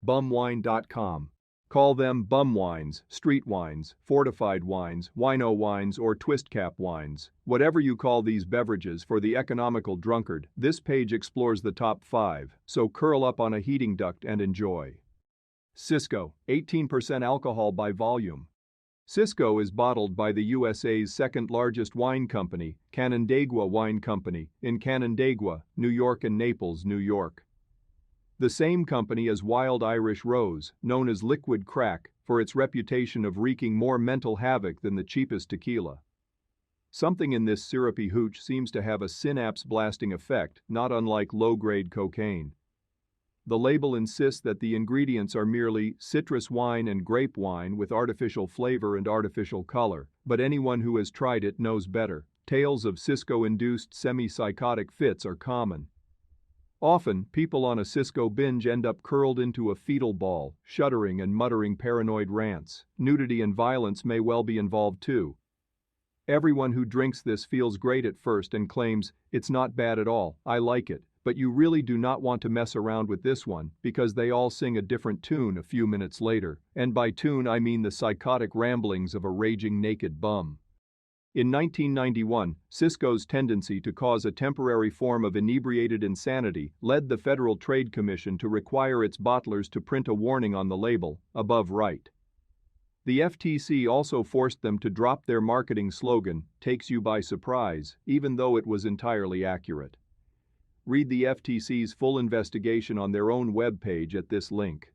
Bumwine.com. Call them bum wines, street wines, fortified wines, wino wines, or twist cap wines. Whatever you call these beverages for the economical drunkard, this page explores the top 5, so curl up on a heating duct and enjoy. Cisco, 18% alcohol by volume. Cisco is bottled by the USA's second-largest wine company, Canandaigua Wine Company, in Canandaigua, New York and Naples, New York. The same company as Wild Irish Rose, known as liquid crack, for its reputation of wreaking more mental havoc than the cheapest tequila. Something in this syrupy hooch seems to have a synapse-blasting effect, not unlike low-grade cocaine. The label insists that the ingredients are merely citrus wine and grape wine with artificial flavor and artificial color, but anyone who has tried it knows better. Tales of Cisco-induced semi-psychotic fits are common. Often, people on a Cisco binge end up curled into a fetal ball, shuddering and muttering paranoid rants. Nudity and violence may well be involved too. Everyone who drinks this feels great at first and claims, "It's not bad at all, I like it," but you really do not want to mess around with this one because they all sing a different tune a few minutes later, and by tune I mean the psychotic ramblings of a raging naked bum. In 1991, Cisco's tendency to cause a temporary form of inebriated insanity led the Federal Trade Commission to require its bottlers to print a warning on the label, above right. The FTC also forced them to drop their marketing slogan, "Takes you by surprise," even though it was entirely accurate. Read the FTC's full investigation on their own webpage at this link.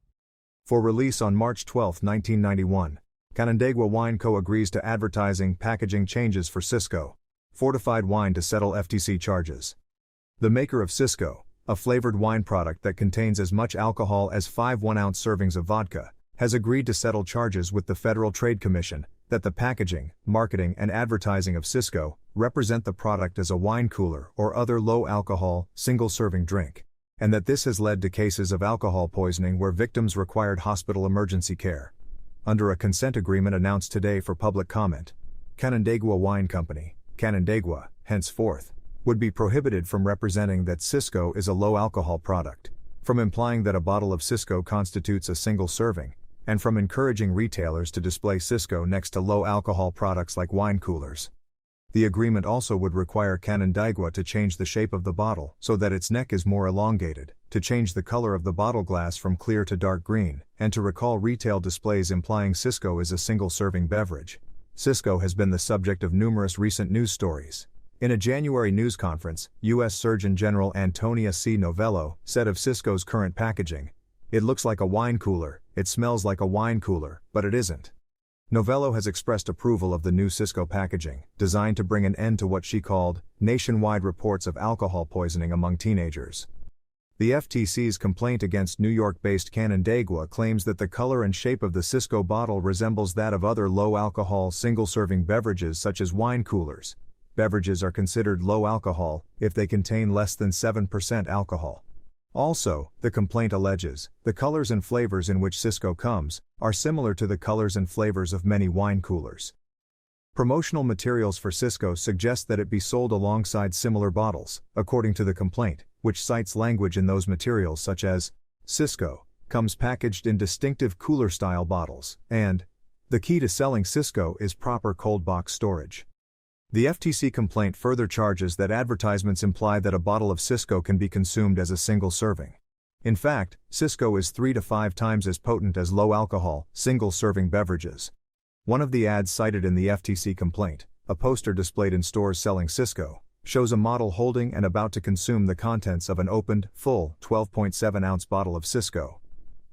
For release on March 12, 1991. Canandaigua Wine Co. agrees to advertising packaging changes for Cisco fortified wine to settle FTC charges. The maker of Cisco, a flavored wine product that contains as much alcohol as 5 1-ounce servings of vodka, has agreed to settle charges with the Federal Trade Commission that the packaging, marketing, and advertising of Cisco represent the product as a wine cooler or other low-alcohol, single-serving drink, and that this has led to cases of alcohol poisoning where victims required hospital emergency care. Under a consent agreement announced today for public comment, Canandaigua Wine Company, Canandaigua, henceforth, would be prohibited from representing that Cisco is a low-alcohol product, from implying that a bottle of Cisco constitutes a single serving, and from encouraging retailers to display Cisco next to low-alcohol products like wine coolers. The agreement also would require Canandaigua to change the shape of the bottle so that its neck is more elongated, to change the color of the bottle glass from clear to dark green, and to recall retail displays implying Cisco is a single-serving beverage. Cisco has been the subject of numerous recent news stories. In a January news conference, U.S. Surgeon General Antonia C. Novello said of Cisco's current packaging, "It looks like a wine cooler, it smells like a wine cooler, but it isn't." Novello has expressed approval of the new Cisco packaging, designed to bring an end to what she called nationwide reports of alcohol poisoning among teenagers. The FTC's complaint against New York-based Canandaigua claims that the color and shape of the Cisco bottle resembles that of other low-alcohol single-serving beverages such as wine coolers. Beverages are considered low alcohol if they contain less than 7% alcohol. Also, the complaint alleges, the colors and flavors in which Cisco comes are similar to the colors and flavors of many wine coolers. Promotional materials for Cisco suggest that it be sold alongside similar bottles, according to the complaint, which cites language in those materials such as, "Cisco comes packaged in distinctive cooler-style bottles," and, "The key to selling Cisco is proper cold box storage." The FTC complaint further charges that advertisements imply that a bottle of Cisco can be consumed as a single serving. In fact, Cisco is 3 to 5 times as potent as low-alcohol, single-serving beverages. One of the ads cited in the FTC complaint, a poster displayed in stores selling Cisco, shows a model holding and about to consume the contents of an opened, full, 12.7-ounce bottle of Cisco.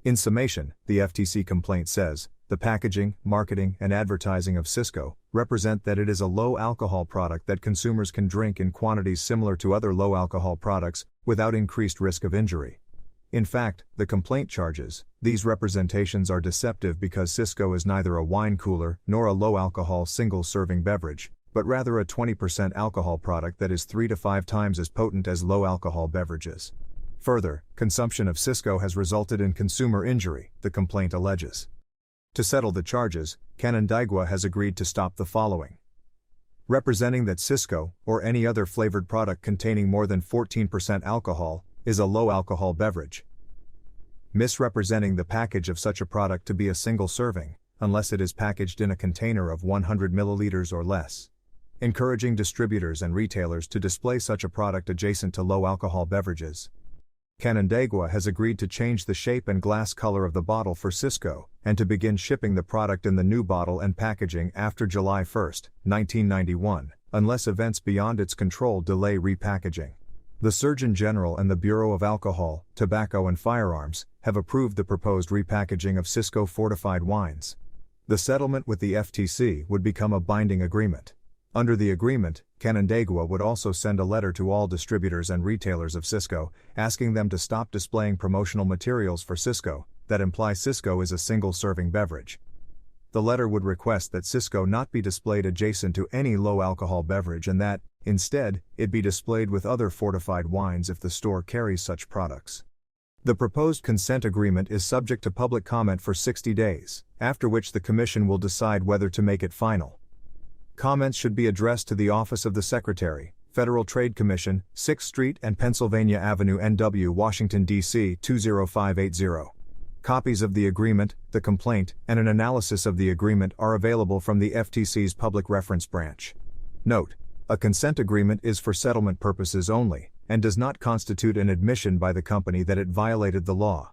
In summation, the FTC complaint says, the packaging, marketing, and advertising of Cisco represent that it is a low-alcohol product that consumers can drink in quantities similar to other low-alcohol products, without increased risk of injury. In fact, the complaint charges, these representations are deceptive because Cisco is neither a wine cooler nor a low-alcohol single-serving beverage, but rather a 20% alcohol product that is 3 to 5 times as potent as low-alcohol beverages. Further, consumption of Cisco has resulted in consumer injury, the complaint alleges. To settle the charges, Canandaigua has agreed to stop the following: representing that Cisco, or any other flavored product containing more than 14% alcohol, is a low-alcohol beverage. misrepresenting the package of such a product to be a single serving, unless it is packaged in a container of 100 milliliters or less. Encouraging distributors and retailers to display such a product adjacent to low-alcohol beverages. Canandaigua has agreed to change the shape and glass color of the bottle for Cisco, and to begin shipping the product in the new bottle and packaging after July 1, 1991, unless events beyond its control delay repackaging. The Surgeon General and the Bureau of Alcohol, Tobacco and Firearms have approved the proposed repackaging of Cisco fortified wines. The settlement with the FTC would become a binding agreement. Under the agreement, Canandaigua would also send a letter to all distributors and retailers of Cisco, asking them to stop displaying promotional materials for Cisco that imply Cisco is a single-serving beverage. The letter would request that Cisco not be displayed adjacent to any low-alcohol beverage and that, instead, it be displayed with other fortified wines if the store carries such products. The proposed consent agreement is subject to public comment for 60 days, after which the Commission will decide whether to make it final. Comments should be addressed to the Office of the Secretary, Federal Trade Commission, 6th Street and Pennsylvania Avenue, NW, Washington, D.C. 20580. Copies of the agreement, the complaint, and an analysis of the agreement are available from the FTC's Public Reference Branch. Note: a consent agreement is for settlement purposes only, and does not constitute an admission by the company that it violated the law.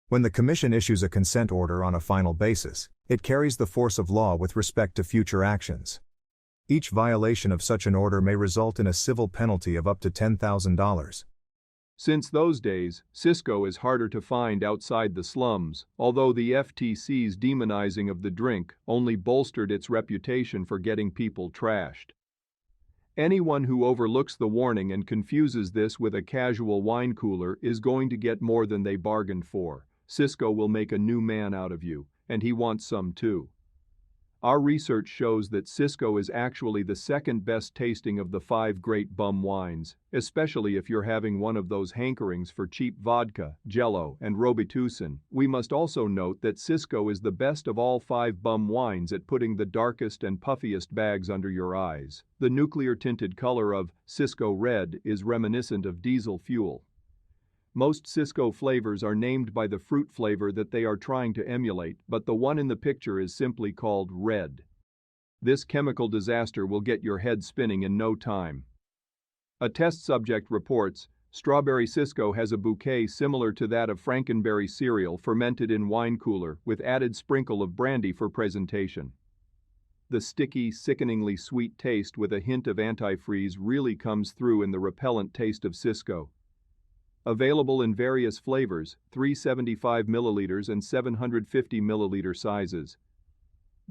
When the Commission issues a consent order on a final basis, it carries the force of law with respect to future actions. Each violation of such an order may result in a civil penalty of up to $10,000. Since those days, Cisco is harder to find outside the slums, although the FTC's demonizing of the drink only bolstered its reputation for getting people trashed. Anyone who overlooks the warning and confuses this with a casual wine cooler is going to get more than they bargained for. Cisco will make a new man out of you, and he wants some too. Our research shows that Cisco is actually the second best tasting of the 5 great bum wines, especially if you're having one of those hankerings for cheap vodka, Jello, and Robitussin. We must also note that Cisco is the best of all 5 bum wines at putting the darkest and puffiest bags under your eyes. The nuclear-tinted color of Cisco Red is reminiscent of diesel fuel. Most Cisco flavors are named by the fruit flavor that they are trying to emulate, but the one in the picture is simply called Red. This chemical disaster will get your head spinning in no time. A test subject reports, Strawberry Cisco has a bouquet similar to that of Frankenberry cereal fermented in wine cooler with added sprinkle of brandy for presentation. The sticky, sickeningly sweet taste with a hint of antifreeze really comes through in the repellent taste of Cisco. Available in various flavors, 375 milliliters and 750 milliliter sizes.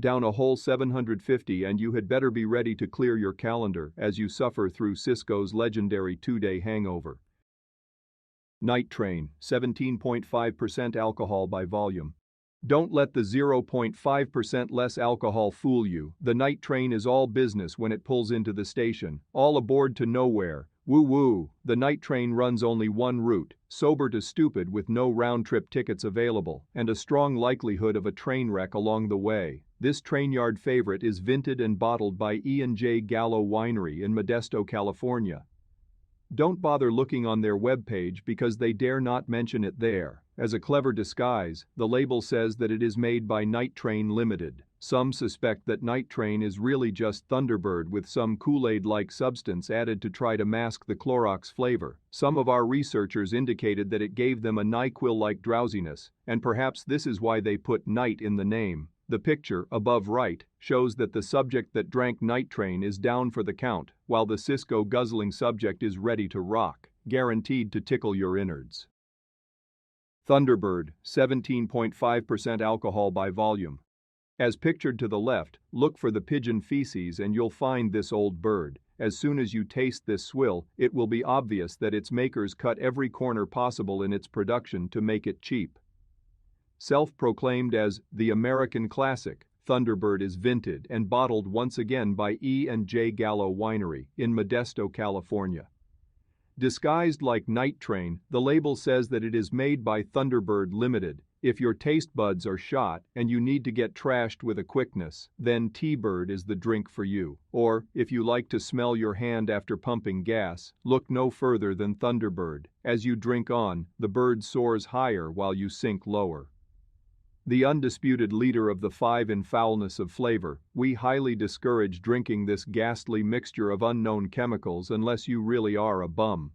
Down a whole 750 and you had better be ready to clear your calendar as you suffer through Cisco's legendary 2-day hangover. Night Train, 17.5% alcohol by volume. Don't let the 0.5% less alcohol fool you. The Night Train is all business when it pulls into the station, all aboard to nowhere. Woo-woo, the Night Train runs only one route, sober to stupid with no round-trip tickets available, and a strong likelihood of a train wreck along the way. This train-yard favorite is vinted and bottled by E&J Gallo Winery in Modesto, California. Don't bother looking on their webpage because they dare not mention it there. As a clever disguise, the label says that it is made by Night Train Limited. Some suspect that Night Train is really just Thunderbird with some Kool-Aid-like substance added to try to mask the Clorox flavor. Some of our researchers indicated that it gave them a NyQuil-like drowsiness, and perhaps this is why they put night in the name. The picture, above right, shows that the subject that drank Night Train is down for the count, while the Cisco guzzling subject is ready to rock, guaranteed to tickle your innards. Thunderbird, 17.5% alcohol by volume. As pictured to the left, look for the pigeon feces and you'll find this old bird. As soon as you taste this swill, it will be obvious that its makers cut every corner possible in its production to make it cheap. Self-proclaimed as the American classic, Thunderbird is vinted and bottled once again by E&J Gallo Winery in Modesto, California. Disguised like Night Train, the label says that it is made by Thunderbird Limited, If your taste buds are shot and you need to get trashed with a quickness, then T-Bird is the drink for you. Or, if you like to smell your hand after pumping gas, look no further than Thunderbird. As you drink on, the bird soars higher while you sink lower. The undisputed leader of the five in foulness of flavor, we highly discourage drinking this ghastly mixture of unknown chemicals unless you really are a bum.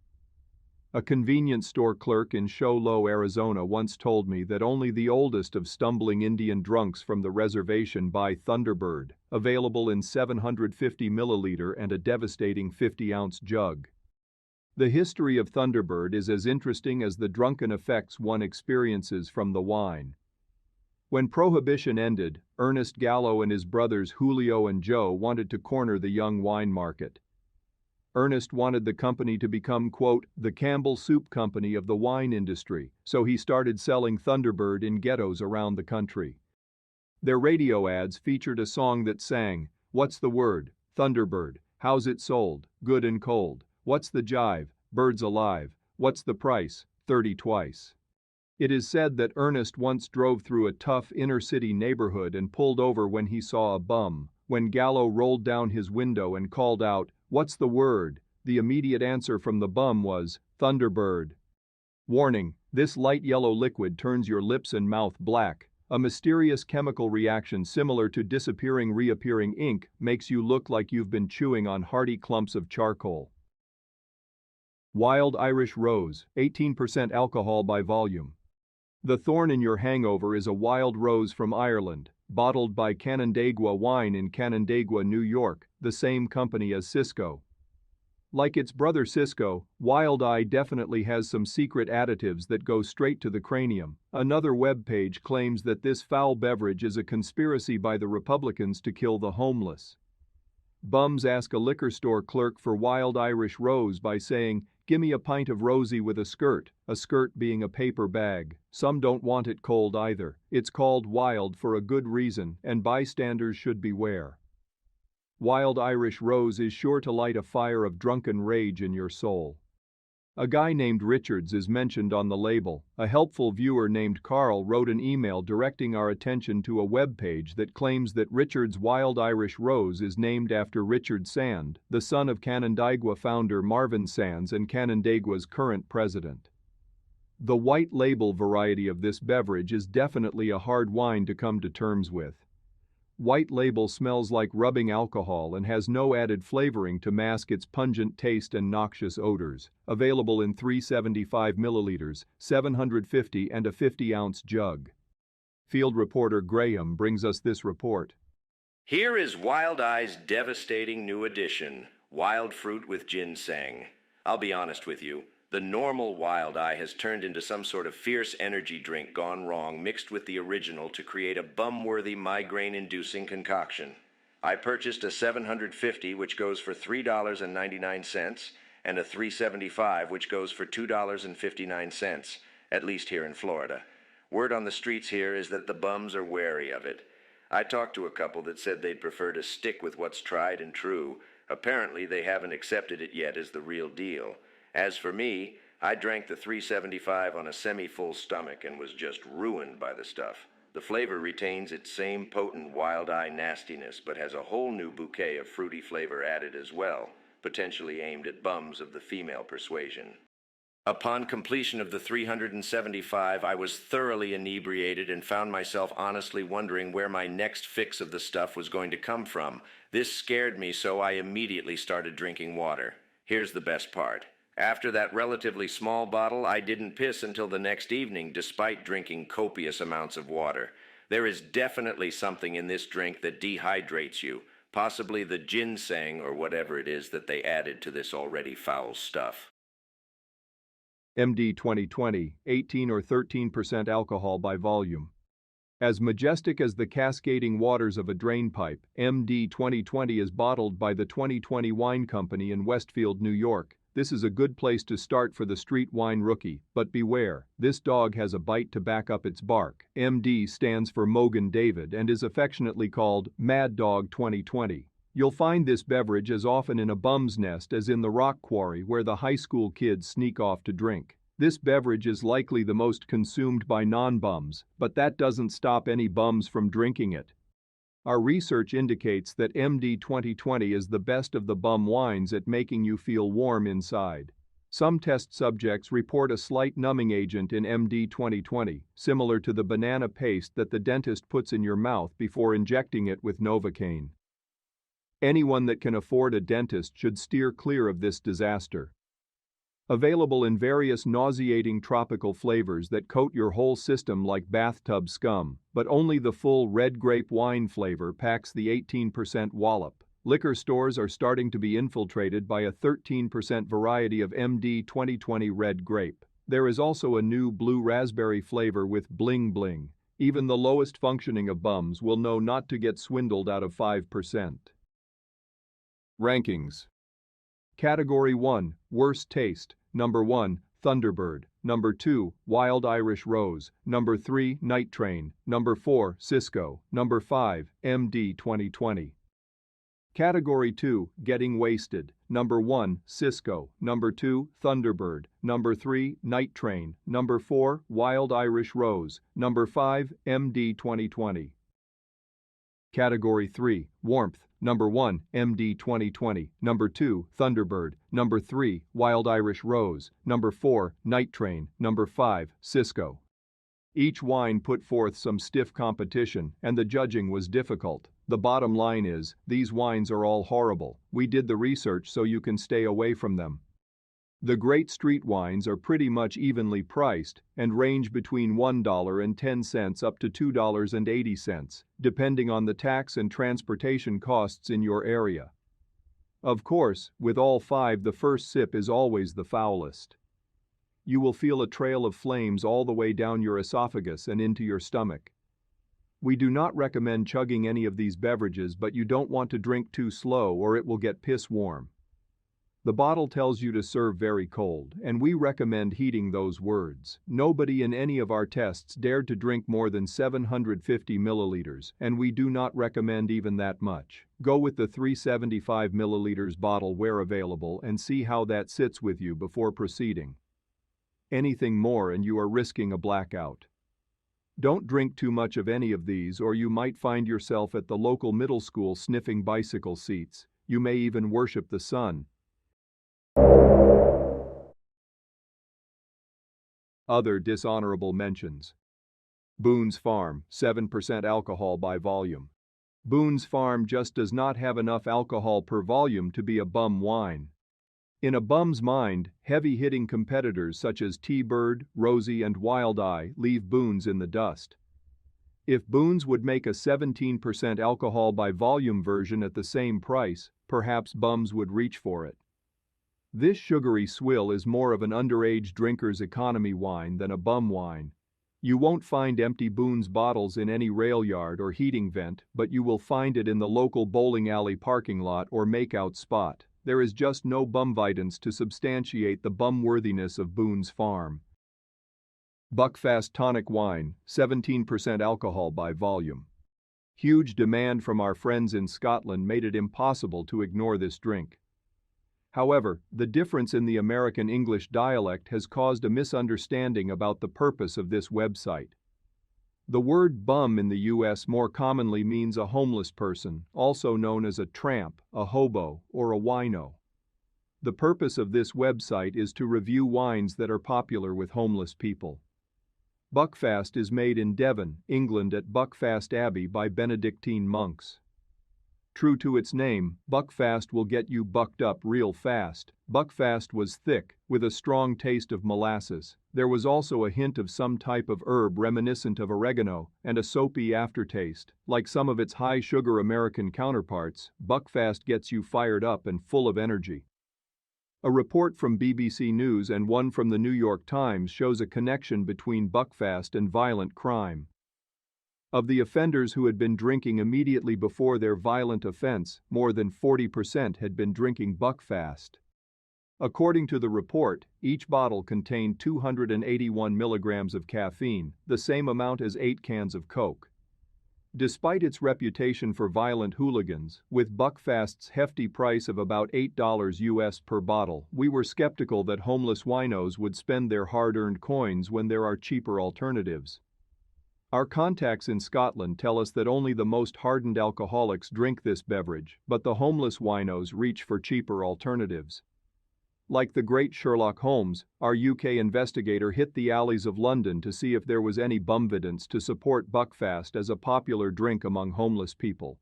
A convenience store clerk in Show Low, Arizona once told me that only the oldest of stumbling Indian drunks from the reservation buy Thunderbird, available in 750 milliliter and a devastating 50-ounce jug. The history of Thunderbird is as interesting as the drunken effects one experiences from the wine. When Prohibition ended, Ernest Gallo and his brothers Julio and Joe wanted to corner the young wine market. Ernest wanted the company to become, quote, the Campbell Soup Company of the wine industry, so he started selling Thunderbird in ghettos around the country. Their radio ads featured a song that sang, "What's the word? Thunderbird. How's it sold? Good and cold. What's the jive? Birds alive. What's the price? 30 twice." It is said that Ernest once drove through a tough inner-city neighborhood and pulled over when he saw a bum. When Gallo rolled down his window and called out, "What's the word?" the immediate answer from the bum was, "Thunderbird." Warning, this light yellow liquid turns your lips and mouth black. A mysterious chemical reaction similar to disappearing reappearing ink makes you look like you've been chewing on hearty clumps of charcoal. Wild Irish Rose, 18% alcohol by volume. The thorn in your hangover is a wild rose from Ireland, bottled by Canandaigua Wine in Canandaigua, New York, the same company as Cisco. Like its brother Cisco, Wild Eye definitely has some secret additives that go straight to the cranium. Another web page claims that this foul beverage is a conspiracy by the Republicans to kill the homeless. Bums ask a liquor store clerk for Wild Irish Rose by saying, "Gimme a pint of rosy with a skirt being a paper bag." Some don't want it cold either. It's called wild for a good reason, and bystanders should beware. Wild Irish Rose is sure to light a fire of drunken rage in your soul. A guy named Richards is mentioned on the label. A helpful viewer named Carl wrote an email directing our attention to a web page that claims that Richards' Wild Irish Rose is named after Richard Sand, the son of Canandaigua founder Marvin Sands and Canandaigua's current president. The white label variety of this beverage is definitely a hard wine to come to terms with. White label smells like rubbing alcohol and has no added flavoring to mask its pungent taste and noxious odors. Available in 375 milliliters, 750 and a 50-ounce jug. Field reporter Graham brings us this report. Here is Wild Eye's devastating new addition, wild fruit with ginseng. I'll be honest with you. The normal Wild Eye has turned into some sort of fierce energy drink gone wrong, mixed with the original to create a bum-worthy migraine-inducing concoction. I purchased a 750, which goes for $3.99, and a 375, which goes for $2.59, at least here in Florida. Word on the streets here is that the bums are wary of it. I talked to a couple that said they'd prefer to stick with what's tried and true. Apparently, they haven't accepted it yet as the real deal. As for me, I drank the 375 on a semi-full stomach and was just ruined by the stuff. The flavor retains its same potent Wild Eye nastiness, but has a whole new bouquet of fruity flavor added as well, potentially aimed at bums of the female persuasion. Upon completion of the 375, I was thoroughly inebriated and found myself honestly wondering where my next fix of the stuff was going to come from. This scared me, so I immediately started drinking water. Here's the best part. After that relatively small bottle, I didn't piss until the next evening, despite drinking copious amounts of water. There is definitely something in this drink that dehydrates you, possibly the ginseng or whatever it is that they added to this already foul stuff. MD 2020, 18 or 13% alcohol by volume. As majestic as the cascading waters of a drainpipe, MD 2020 is bottled by the 2020 Wine Company in Westfield, New York. This is a good place to start for the street wine rookie, but beware, this dog has a bite to back up its bark. MD stands for Mogan David and is affectionately called Mad Dog 2020. You'll find this beverage as often in a bum's nest as in the rock quarry where the high school kids sneak off to drink. This beverage is likely the most consumed by non-bums, but that doesn't stop any bums from drinking it. Our research indicates that MD 2020 is the best of the bum wines at making you feel warm inside. Some test subjects report a slight numbing agent in MD 2020, similar to the banana paste that the dentist puts in your mouth before injecting it with Novocaine. Anyone that can afford a dentist should steer clear of this disaster. Available in various nauseating tropical flavors that coat your whole system like bathtub scum, but only the full red grape wine flavor packs the 18% wallop. Liquor stores are starting to be infiltrated by a 13% variety of MD 2020 red grape. There is also a new blue raspberry flavor with bling bling. Even the lowest functioning of bums will know not to get swindled out of 5%. Rankings. Category 1, Worst Taste. Number 1, Thunderbird. Number 2, Wild Irish Rose. Number 3, Night Train. Number 4, Cisco. Number 5, MD 2020. Category 2, Getting Wasted. Number 1, Cisco. Number 2, Thunderbird. Number 3, Night Train. Number 4, Wild Irish Rose. Number 5, MD 2020. Category 3, Warmth. Number 1, MD 2020. Number 2, Thunderbird. Number 3, Wild Irish Rose. Number 4, Night Train. Number 5, Cisco. Each wine put forth some stiff competition, and the judging was difficult. The bottom line is, these wines are all horrible. We did the research so you can stay away from them. The great street wines are pretty much evenly priced and range between $1.10 up to $2.80, depending on the tax and transportation costs in your area. Of course, with all 5, the first sip is always the foulest. You will feel a trail of flames all the way down your esophagus and into your stomach. We do not recommend chugging any of these beverages, but you don't want to drink too slow or it will get piss warm. The bottle tells you to serve very cold, and we recommend heeding those words. Nobody in any of our tests dared to drink more than 750 milliliters, and we do not recommend even that much. Go with the 375 milliliters bottle where available and see how that sits with you before proceeding. Anything more and you are risking a blackout. Don't drink too much of any of these or you might find yourself at the local middle school sniffing bicycle seats. You may even worship the sun. Other dishonorable mentions. Boone's Farm, 7% alcohol by volume. Boone's Farm just does not have enough alcohol per volume to be a bum wine. In a bum's mind, heavy-hitting competitors such as T-Bird, Rosie, and Wild Eye leave Boone's in the dust. If Boone's would make a 17% alcohol by volume version at the same price, perhaps bums would reach for it. This sugary swill is more of an underage drinker's economy wine than a bum wine. You won't find empty Boone's bottles in any rail yard or heating vent, but you will find it in the local bowling alley parking lot or makeout spot. There is just no bumvidence to substantiate the bumworthiness of Boone's Farm. Buckfast tonic wine, 17% alcohol by volume. Huge demand from our friends in Scotland made it impossible to ignore this drink. However, the difference in the American English dialect has caused a misunderstanding about the purpose of this website. The word bum in the U.S. more commonly means a homeless person, also known as a tramp, a hobo, or a wino. The purpose of this website is to review wines that are popular with homeless people. Buckfast is made in Devon, England at Buckfast Abbey by Benedictine monks. True to its name, Buckfast will get you bucked up real fast. Buckfast was thick, with a strong taste of molasses. There was also a hint of some type of herb reminiscent of oregano, and a soapy aftertaste. Like some of its high-sugar American counterparts, Buckfast gets you fired up and full of energy. A report from BBC News and one from the New York Times shows a connection between Buckfast and violent crime. Of the offenders who had been drinking immediately before their violent offense, more than 40% had been drinking Buckfast. According to the report, each bottle contained 281 milligrams of caffeine, the same amount as 8 cans of Coke. Despite its reputation for violent hooligans, with Buckfast's hefty price of about $8 US per bottle, we were skeptical that homeless winos would spend their hard-earned coins when there are cheaper alternatives. Our contacts in Scotland tell us that only the most hardened alcoholics drink this beverage, but the homeless winos reach for cheaper alternatives. Like the great Sherlock Holmes, our UK investigator hit the alleys of London to see if there was any bumvidence to support Buckfast as a popular drink among homeless people.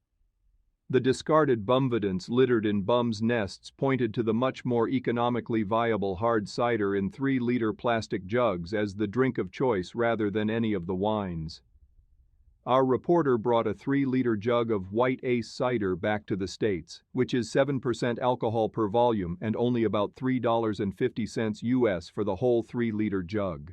The discarded bumvidence littered in bums' nests pointed to the much more economically viable hard cider in 3-liter plastic jugs as the drink of choice rather than any of the wines. Our reporter brought a 3-liter jug of White Ace cider back to the States, which is 7% alcohol per volume and only about $3.50 US for the whole 3-liter jug.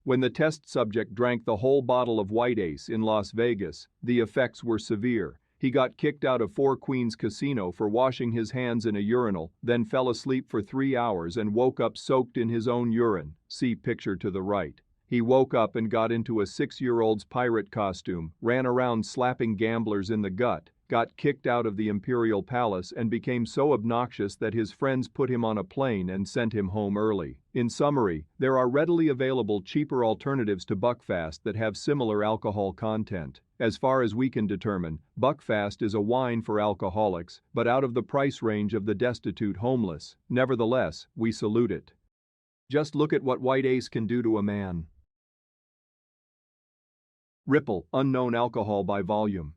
When the test subject drank the whole bottle of White Ace in Las Vegas, the effects were severe. He got kicked out of Four Queens Casino for washing his hands in a urinal, then fell asleep for 3 hours and woke up soaked in his own urine. See picture to the right. He woke up and got into a 6-year-old's pirate costume, ran around slapping gamblers in the gut, got kicked out of the Imperial Palace and became so obnoxious that his friends put him on a plane and sent him home early. In summary, there are readily available cheaper alternatives to Buckfast that have similar alcohol content. As far as we can determine, Buckfast is a wine for alcoholics, but out of the price range of the destitute homeless. Nevertheless, we salute it. Just look at what White Ace can do to a man. Ripple, unknown alcohol by volume.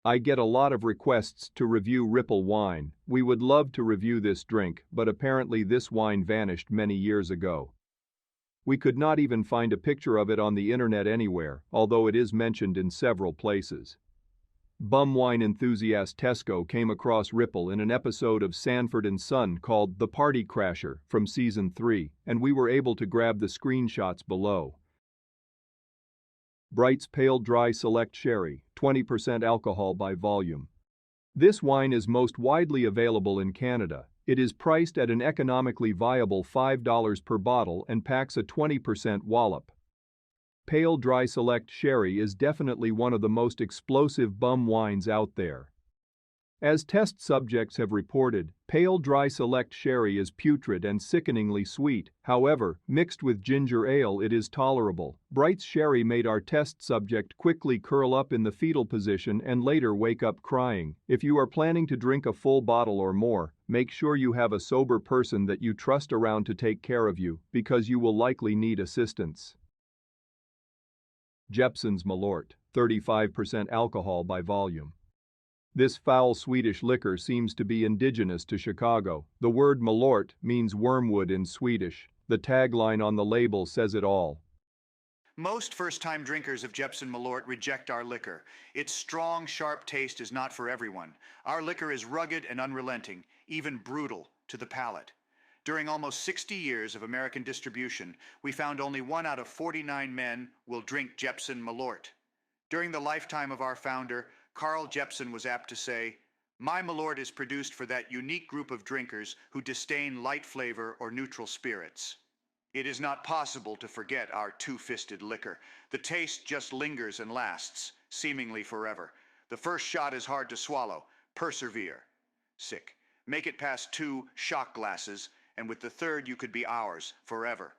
I get a lot of requests to review Ripple wine. We would love to review this drink, but apparently this wine vanished many years ago. We could not even find a picture of it on the internet anywhere, although it is mentioned in several places. Bumwine enthusiast Tesco came across Ripple in an episode of Sanford & Son called The Party Crasher from Season 3, and we were able to grab the screenshots below. Bright's Pale Dry Select Sherry, 20% alcohol by volume. This wine is most widely available in Canada. It is priced at an economically viable $5 per bottle and packs a 20% wallop. Pale Dry Select Sherry is definitely one of the most explosive bum wines out there. As test subjects have reported, Pale Dry Select Sherry is putrid and sickeningly sweet. However, mixed with ginger ale it is tolerable. Bright's Sherry made our test subject quickly curl up in the fetal position and later wake up crying. If you are planning to drink a full bottle or more, make sure you have a sober person that you trust around to take care of you, because you will likely need assistance. Jeppson's Malört, 35% alcohol by volume. This foul Swedish liquor seems to be indigenous to Chicago. The word Malört means wormwood in Swedish. The tagline on the label says it all. Most first-time drinkers of Jeppson Malört reject our liquor. Its strong, sharp taste is not for everyone. Our liquor is rugged and unrelenting, even brutal to the palate. During almost 60 years of American distribution, we found only 1 out of 49 men will drink Jeppson Malört. During the lifetime of our founder, Carl Jeppson was apt to say, "My Malört is produced for that unique group of drinkers who disdain light flavor or neutral spirits." It is not possible to forget our two-fisted liquor. The taste just lingers and lasts, seemingly forever. The first shot is hard to swallow. Persevere. Sick. Make it past 2 shot glasses, and with the third you could be ours forever.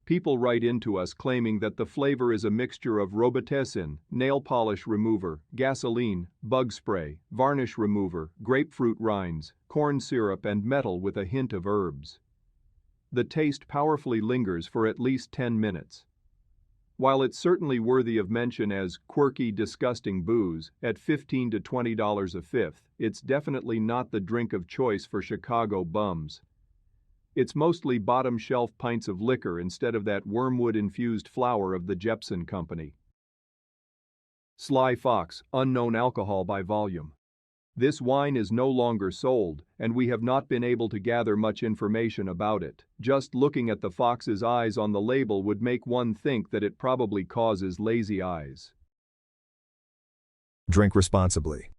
People write into us claiming that the flavor is a mixture of Robitussin, nail polish remover, gasoline, bug spray, varnish remover, grapefruit rinds, corn syrup and metal with a hint of herbs. The taste powerfully lingers for at least 10 minutes. While it's certainly worthy of mention as quirky, disgusting booze, at $15 to $20 a fifth, it's definitely not the drink of choice for Chicago bums. It's mostly bottom-shelf pints of liquor instead of that wormwood-infused flower of the Jeppson Company. Sly Fox, unknown alcohol by volume. This wine is no longer sold, and we have not been able to gather much information about it. Just looking at the fox's eyes on the label would make one think that it probably causes lazy eyes. Drink responsibly.